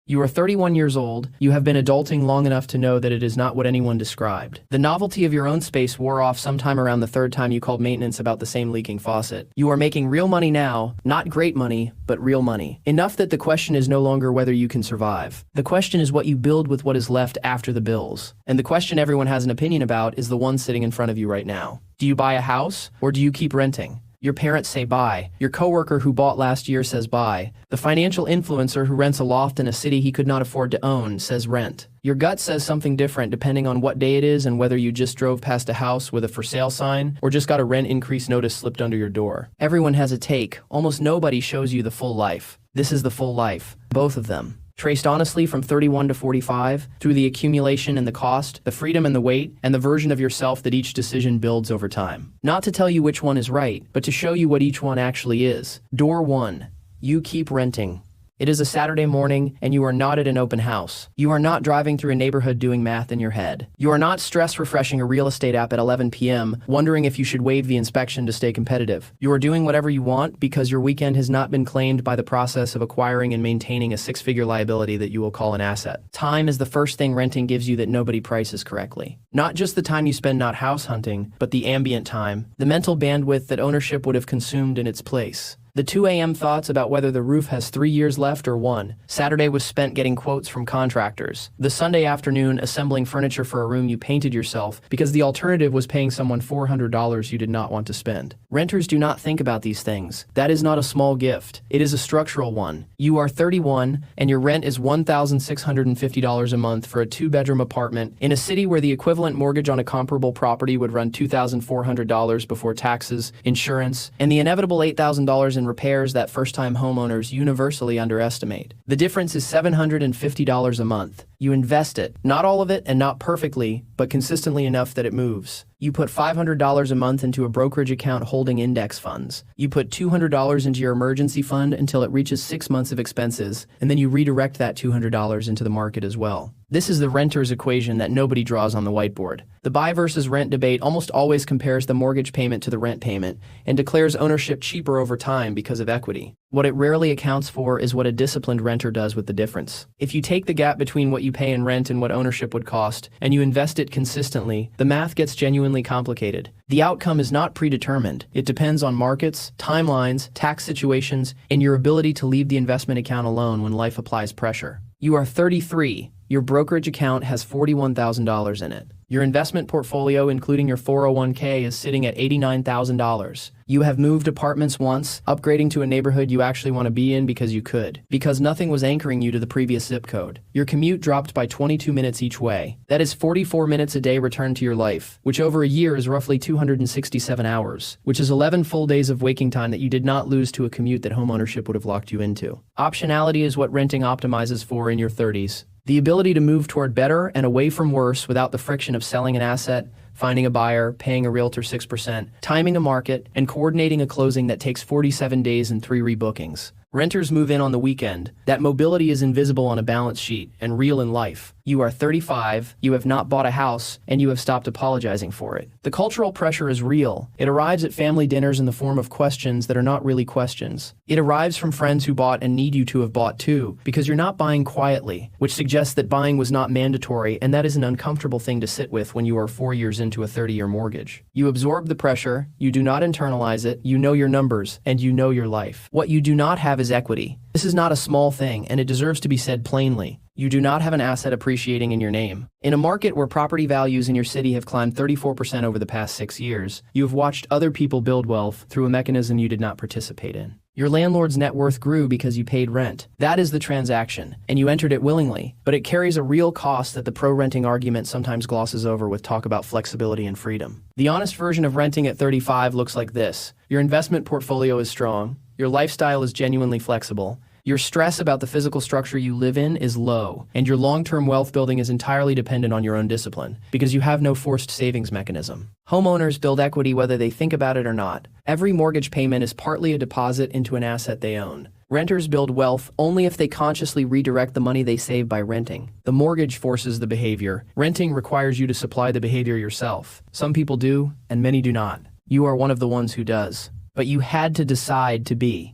You are 31 years old, you have been adulting long enough to know that it is not what anyone described. The novelty of your own space wore off sometime around the third time you called maintenance about the same leaking faucet. You are making real money now, not great money, but real money. Enough that the question is no longer whether you can survive. The question is what you build with what is left after the bills. And the question everyone has an opinion about is the one sitting in front of you right now. Do you buy a house, or do you keep renting? Your parents say buy. Your coworker who bought last year says buy. The financial influencer who rents a loft in a city he could not afford to own says rent. Your gut says something different depending on what day it is and whether you just drove past a house with a for sale sign or just got a rent increase notice slipped under your door. Everyone has a take. Almost nobody shows you the full life. This is the full life. Both of them. Traced honestly from 31 to 45, through the accumulation and the cost, the freedom and the weight, and the version of yourself that each decision builds over time. Not to tell you which one is right, but to show you what each one actually is. Door 1. You keep renting. It is a Saturday morning, and you are not at an open house. You are not driving through a neighborhood doing math in your head. You are not stress refreshing a real estate app at 11 p.m., wondering if you should waive the inspection to stay competitive. You are doing whatever you want because your weekend has not been claimed by the process of acquiring and maintaining a six-figure liability that you will call an asset. Time is the first thing renting gives you that nobody prices correctly. Not just the time you spend not house hunting, but the ambient time, the mental bandwidth that ownership would have consumed in its place. The 2 a.m. thoughts about whether the roof has 3 years left or 1. Saturday was spent getting quotes from contractors. The Sunday afternoon assembling furniture for a room you painted yourself because the alternative was paying someone $400 you did not want to spend. Renters do not think about these things. That is not a small gift. It is a structural one. You are 31 and your rent is $1,650 a month for a 2-bedroom apartment in a city where the equivalent mortgage on a comparable property would run $2,400 before taxes, insurance, and the inevitable $8,000 in repairs that first-time homeowners universally underestimate. The difference is $750 a month. You invest it, not all of it and not perfectly, but consistently enough that it moves. You put $500 a month into a brokerage account holding index funds. You put $200 into your emergency fund until it reaches 6 months of expenses, and then you redirect that $200 into the market as well. This is the renter's equation that nobody draws on the whiteboard. The buy versus rent debate almost always compares the mortgage payment to the rent payment and declares ownership cheaper over time because of equity. What it rarely accounts for is what a disciplined renter does with the difference. If you take the gap between what you pay in rent and what ownership would cost, and you invest it consistently, the math gets genuinely complicated. The outcome is not predetermined. It depends on markets, timelines, tax situations, and your ability to leave the investment account alone when life applies pressure. You are 33. Your brokerage account has $41,000 in it. Your investment portfolio, including your 401k, is sitting at $89,000. You have moved apartments once, upgrading to a neighborhood you actually want to be in because you could, because nothing was anchoring you to the previous zip code. Your commute dropped by 22 minutes each way. That is 44 minutes a day returned to your life, which over a year is roughly 267 hours, which is 11 full days of waking time that you did not lose to a commute that homeownership would have locked you into. Optionality is what renting optimizes for in your 30s. The ability to move toward better and away from worse without the friction of selling an asset, finding a buyer, paying a realtor 6%, timing a market, and coordinating a closing that takes 47 days and 3 rebookings. Renters move in on the weekend. That mobility is invisible on a balance sheet and real in life. You are 35, you have not bought a house, and you have stopped apologizing for it. The cultural pressure is real. It arrives at family dinners in the form of questions that are not really questions. It arrives from friends who bought and need you to have bought too, because you're not buying quietly, which suggests that buying was not mandatory, and that is an uncomfortable thing to sit with when you are 4 years into a 30-year mortgage. You absorb the pressure, you do not internalize it, you know your numbers, and you know your life. What you do not have is equity. This is not a small thing, and it deserves to be said plainly. You do not have an asset appreciating in your name. In a market where property values in your city have climbed 34% over the past 6 years, you have watched other people build wealth through a mechanism you did not participate in. Your landlord's net worth grew because you paid rent. That is the transaction, and you entered it willingly, but it carries a real cost that the pro-renting argument sometimes glosses over with talk about flexibility and freedom. The honest version of renting at 35 looks like this. Your investment portfolio is strong. Your lifestyle is genuinely flexible. Your stress about the physical structure you live in is low, and your long-term wealth building is entirely dependent on your own discipline, because you have no forced savings mechanism. Homeowners build equity whether they think about it or not. Every mortgage payment is partly a deposit into an asset they own. Renters build wealth only if they consciously redirect the money they save by renting. The mortgage forces the behavior. Renting requires you to supply the behavior yourself. Some people do, and many do not. You are one of the ones who does. But you had to decide to be.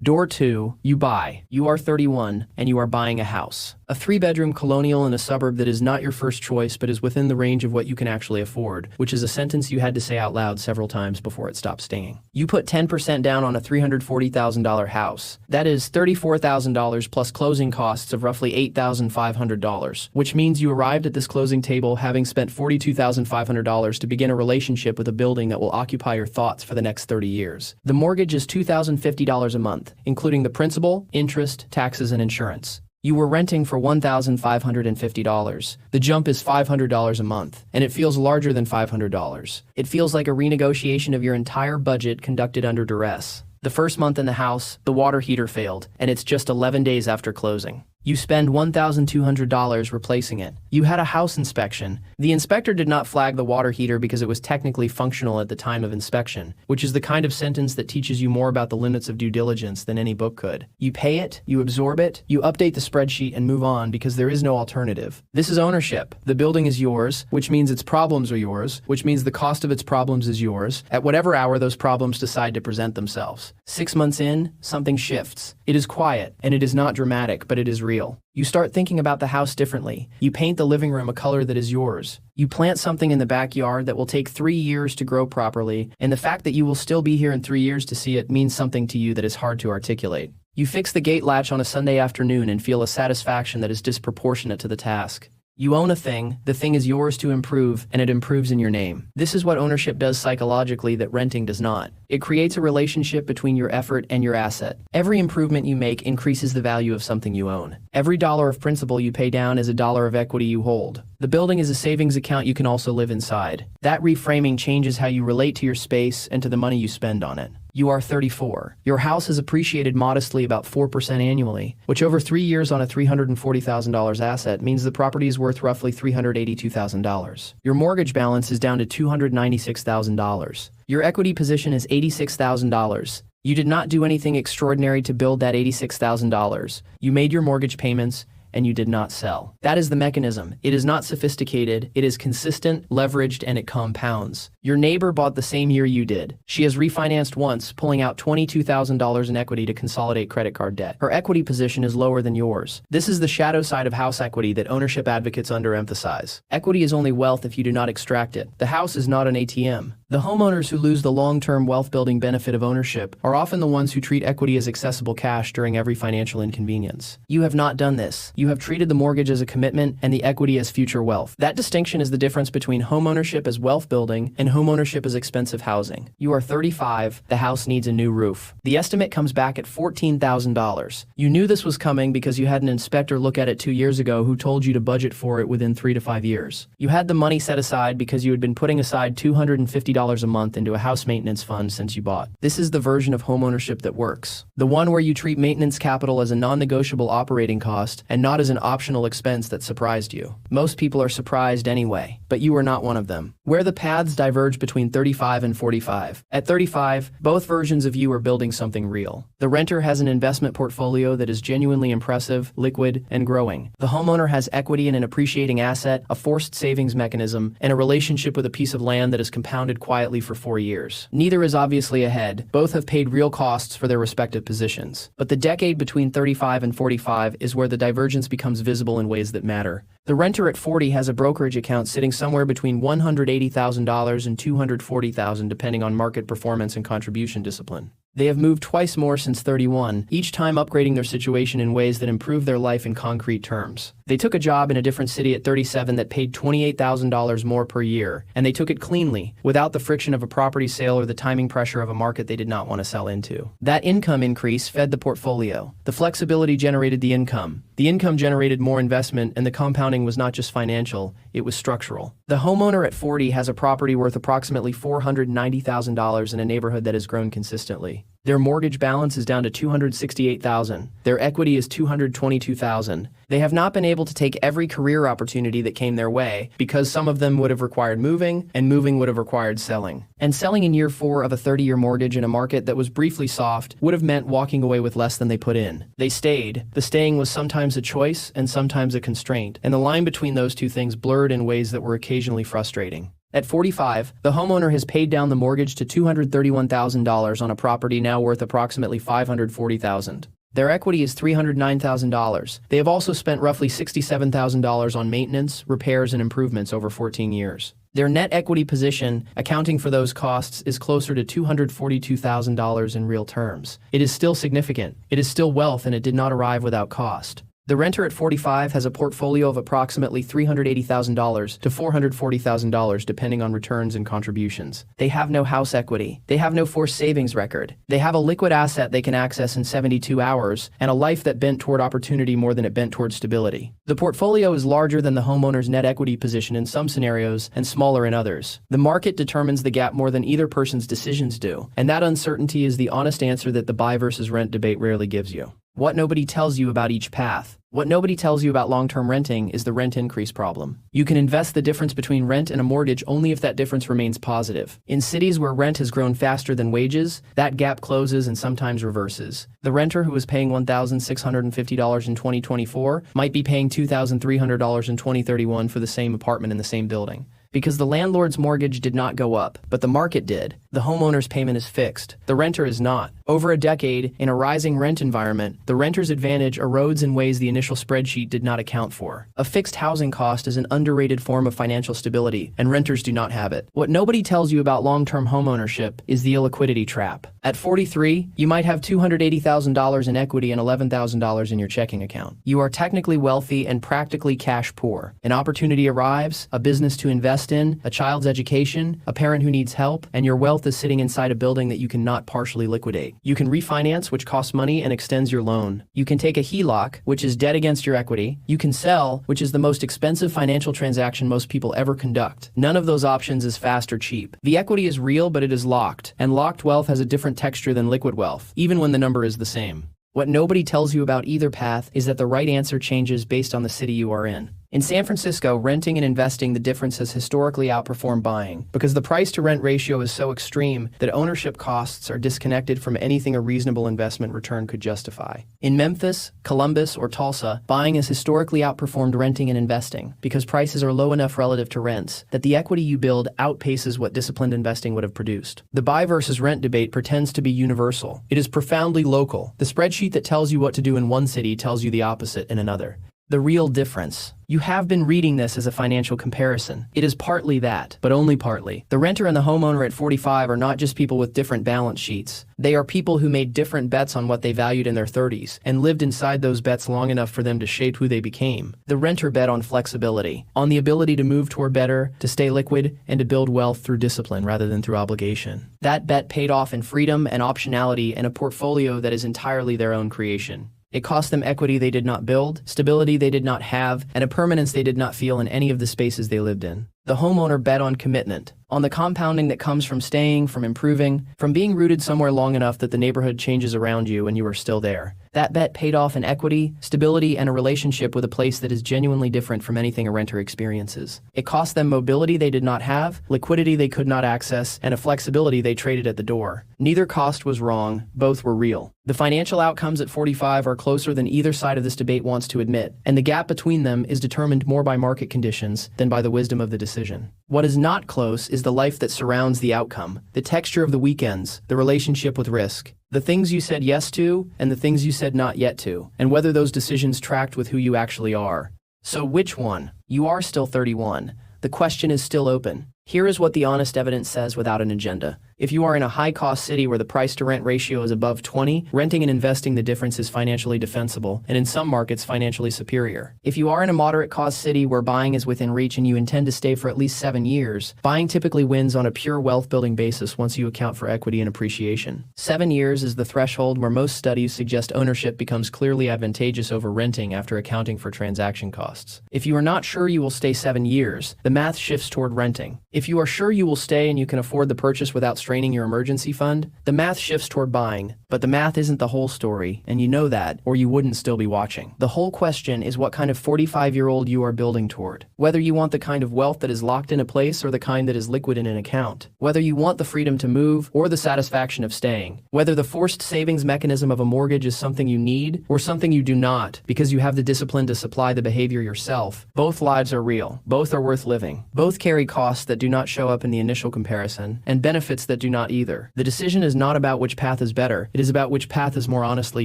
Door 2, you buy. You are 31, and you are buying a house. A 3-bedroom colonial in a suburb that is not your first choice but is within the range of what you can actually afford, which is a sentence you had to say out loud several times before it stopped stinging. You put 10% down on a $340,000 house. That is $34,000 plus closing costs of roughly $8,500, which means you arrived at this closing table having spent $42,500 to begin a relationship with a building that will occupy your thoughts for the next 30 years. The mortgage is $2,050 a month, including the principal, interest, taxes, and insurance. You were renting for $1,550. The jump is $500 a month, and it feels larger than $500. It feels like a renegotiation of your entire budget conducted under duress. The first month in the house, the water heater failed, and it's just 11 days after closing. You spend $1,200 replacing it. You had a house inspection. The inspector did not flag the water heater because it was technically functional at the time of inspection, which is the kind of sentence that teaches you more about the limits of due diligence than any book could. You pay it, you absorb it, you update the spreadsheet and move on because there is no alternative. This is ownership. The building is yours, which means its problems are yours, which means the cost of its problems is yours, at whatever hour those problems decide to present themselves. 6 months in, something shifts. It is quiet, and it is not dramatic, but it is real. You start thinking about the house differently. You paint the living room a color that is yours. You plant something in the backyard that will take 3 years to grow properly, and the fact that you will still be here in 3 years to see it means something to you that is hard to articulate. You fix the gate latch on a Sunday afternoon and feel a satisfaction that is disproportionate to the task. You own a thing, the thing is yours to improve, and it improves in your name. This is what ownership does psychologically that renting does not. It creates a relationship between your effort and your asset. Every improvement you make increases the value of something you own. Every dollar of principal you pay down is a dollar of equity you hold. The building is a savings account you can also live inside. That reframing changes how you relate to your space and to the money you spend on it. You are 34. Your house has appreciated modestly about 4% annually, which over 3 years on a $340,000 asset means the property is worth roughly $382,000. Your mortgage balance is down to $296,000. Your equity position is $86,000. You did not do anything extraordinary to build that $86,000. You made your mortgage payments, and you did not sell. That is the mechanism. It is not sophisticated, it is consistent, leveraged, and it compounds. Your neighbor bought the same year you did. She has refinanced once, pulling out $22,000 in equity to consolidate credit card debt. Her equity position is lower than yours. This is the shadow side of house equity that ownership advocates underemphasize. Equity is only wealth if you do not extract it. The house is not an ATM. The homeowners who lose the long-term wealth-building benefit of ownership are often the ones who treat equity as accessible cash during every financial inconvenience. You have not done this. You have treated the mortgage as a commitment and the equity as future wealth. That distinction is the difference between homeownership as wealth building and homeownership as expensive housing. You are 35, the house needs a new roof. The estimate comes back at $14,000. You knew this was coming because you had an inspector look at it 2 years ago who told you to budget for it within 3 to 5 years. You had the money set aside because you had been putting aside $250 a month into a house maintenance fund since you bought. This is the version of homeownership that works. The one where you treat maintenance capital as a non-negotiable operating cost and not as an optional expense that surprised you. Most people are surprised anyway, but you are not one of them. Where the paths diverge between 35 and 45. At 35, both versions of you are building something real. The renter has an investment portfolio that is genuinely impressive, liquid, and growing. The homeowner has equity in an appreciating asset, a forced savings mechanism, and a relationship with a piece of land that is compounded quietly for 4 years. Neither is obviously ahead. Both have paid real costs for their respective positions. But the decade between 35 and 45 is where the divergence becomes visible in ways that matter. The renter at 40 has a brokerage account sitting somewhere between $180,000 and $240,000 depending on market performance and contribution discipline. They have moved twice more since 31, each time upgrading their situation in ways that improve their life in concrete terms. They took a job in a different city at 37 that paid $28,000 more per year, and they took it cleanly, without the friction of a property sale or the timing pressure of a market they did not want to sell into. That income increase fed the portfolio. The flexibility generated the income. The income generated more investment, and the compounding was not just financial, it was structural. The homeowner at 40 has a property worth approximately $490,000 in a neighborhood that has grown consistently. Their mortgage balance is down to $268,000. Their equity is $222,000. They have not been able to take every career opportunity that came their way because some of them would have required moving, and moving would have required selling. And selling in year 4 of a 30-year mortgage in a market that was briefly soft would have meant walking away with less than they put in. They stayed. The staying was sometimes a choice and sometimes a constraint, and the line between those two things blurred in ways that were occasionally frustrating. At 45, the homeowner has paid down the mortgage to $231,000 on a property now worth approximately $540,000. Their equity is $309,000. They have also spent roughly $67,000 on maintenance, repairs, and improvements over 14 years. Their net equity position, accounting for those costs, is closer to $242,000 in real terms. It is still significant. It is still wealth, and it did not arrive without cost. The renter at 45 has a portfolio of approximately $380,000 to $440,000 depending on returns and contributions. They have no house equity. They have no forced savings record. They have a liquid asset they can access in 72 hours and a life that bent toward opportunity more than it bent toward stability. The portfolio is larger than the homeowner's net equity position in some scenarios and smaller in others. The market determines the gap more than either person's decisions do, and that uncertainty is the honest answer that the buy versus rent debate rarely gives you. What nobody tells you about each path. What nobody tells you about long-term renting is the rent increase problem. You can invest the difference between rent and a mortgage only if that difference remains positive. In cities where rent has grown faster than wages, that gap closes and sometimes reverses. The renter who was paying $1,650 in 2024 might be paying $2,300 in 2031 for the same apartment in the same building. Because the landlord's mortgage did not go up, but the market did. The homeowner's payment is fixed. The renter is not. Over a decade, in a rising rent environment, the renter's advantage erodes in ways the initial spreadsheet did not account for. A fixed housing cost is an underrated form of financial stability, and renters do not have it. What nobody tells you about long-term homeownership is the illiquidity trap. At 43, you might have $280,000 in equity and $11,000 in your checking account. You are technically wealthy and practically cash poor. An opportunity arrives, a business to invest in, a child's education, a parent who needs help, and your wealth is sitting inside a building that you cannot partially liquidate. You can refinance, which costs money and extends your loan. You can take a HELOC, which is debt against your equity. You can sell, which is the most expensive financial transaction most people ever conduct. None of those options is fast or cheap. The equity is real, but it is locked, and locked wealth has a different texture than liquid wealth, even when the number is the same. What nobody tells you about either path is that the right answer changes based on the city you are in. In San Francisco, renting and investing, the difference has historically outperformed buying because the price-to-rent ratio is so extreme that ownership costs are disconnected from anything a reasonable investment return could justify. In Memphis, Columbus, or Tulsa, buying has historically outperformed renting and investing because prices are low enough relative to rents that the equity you build outpaces what disciplined investing would have produced. The buy versus rent debate pretends to be universal. It is profoundly local. The spreadsheet that tells you what to do in one city tells you the opposite in another. The real difference. You have been reading this as a financial comparison. It is partly that, but only partly. The renter and the homeowner at 45 are not just people with different balance sheets. They are people who made different bets on what they valued in their 30s and lived inside those bets long enough for them to shape who they became. The renter bet on flexibility, on the ability to move toward better, to stay liquid, and to build wealth through discipline rather than through obligation. That bet paid off in freedom and optionality and a portfolio that is entirely their own creation. It cost them equity they did not build, stability they did not have, and a permanence they did not feel in any of the spaces they lived in. The homeowner bet on commitment, on the compounding that comes from staying, from improving, from being rooted somewhere long enough that the neighborhood changes around you and you are still there. That bet paid off in equity, stability, and a relationship with a place that is genuinely different from anything a renter experiences. It cost them mobility they did not have, liquidity they could not access, and a flexibility they traded at the door. Neither cost was wrong, both were real. The financial outcomes at 45 are closer than either side of this debate wants to admit, and the gap between them is determined more by market conditions than by the wisdom of the decision. What is not close is the life that surrounds the outcome, the texture of the weekends, the relationship with risk, the things you said yes to and the things you said not yet to, and whether those decisions tracked with who you actually are. So which one? You are still 31. The question is still open. Here is what the honest evidence says without an agenda. If you are in a high-cost city where the price-to-rent ratio is above 20, renting and investing the difference is financially defensible, and in some markets financially superior. If you are in a moderate-cost city where buying is within reach and you intend to stay for at least 7 years, buying typically wins on a pure wealth-building basis once you account for equity and appreciation. 7 years is the threshold where most studies suggest ownership becomes clearly advantageous over renting after accounting for transaction costs. If you are not sure you will stay 7 years, the math shifts toward renting. If you are sure you will stay and you can afford the purchase without straining your emergency fund, the math shifts toward buying. But the math isn't the whole story, and you know that, or you wouldn't still be watching. The whole question is what kind of 45-year-old you are building toward. Whether you want the kind of wealth that is locked in a place or the kind that is liquid in an account. Whether you want the freedom to move or the satisfaction of staying. Whether the forced savings mechanism of a mortgage is something you need or something you do not because you have the discipline to supply the behavior yourself. Both lives are real. Both are worth living. Both carry costs that do not show up in the initial comparison and benefits that do not either. The decision is not about which path is better. It is about which path is more honestly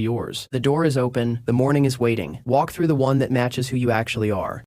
yours. The door is open. The morning is waiting. Walk through the one that matches who you actually are.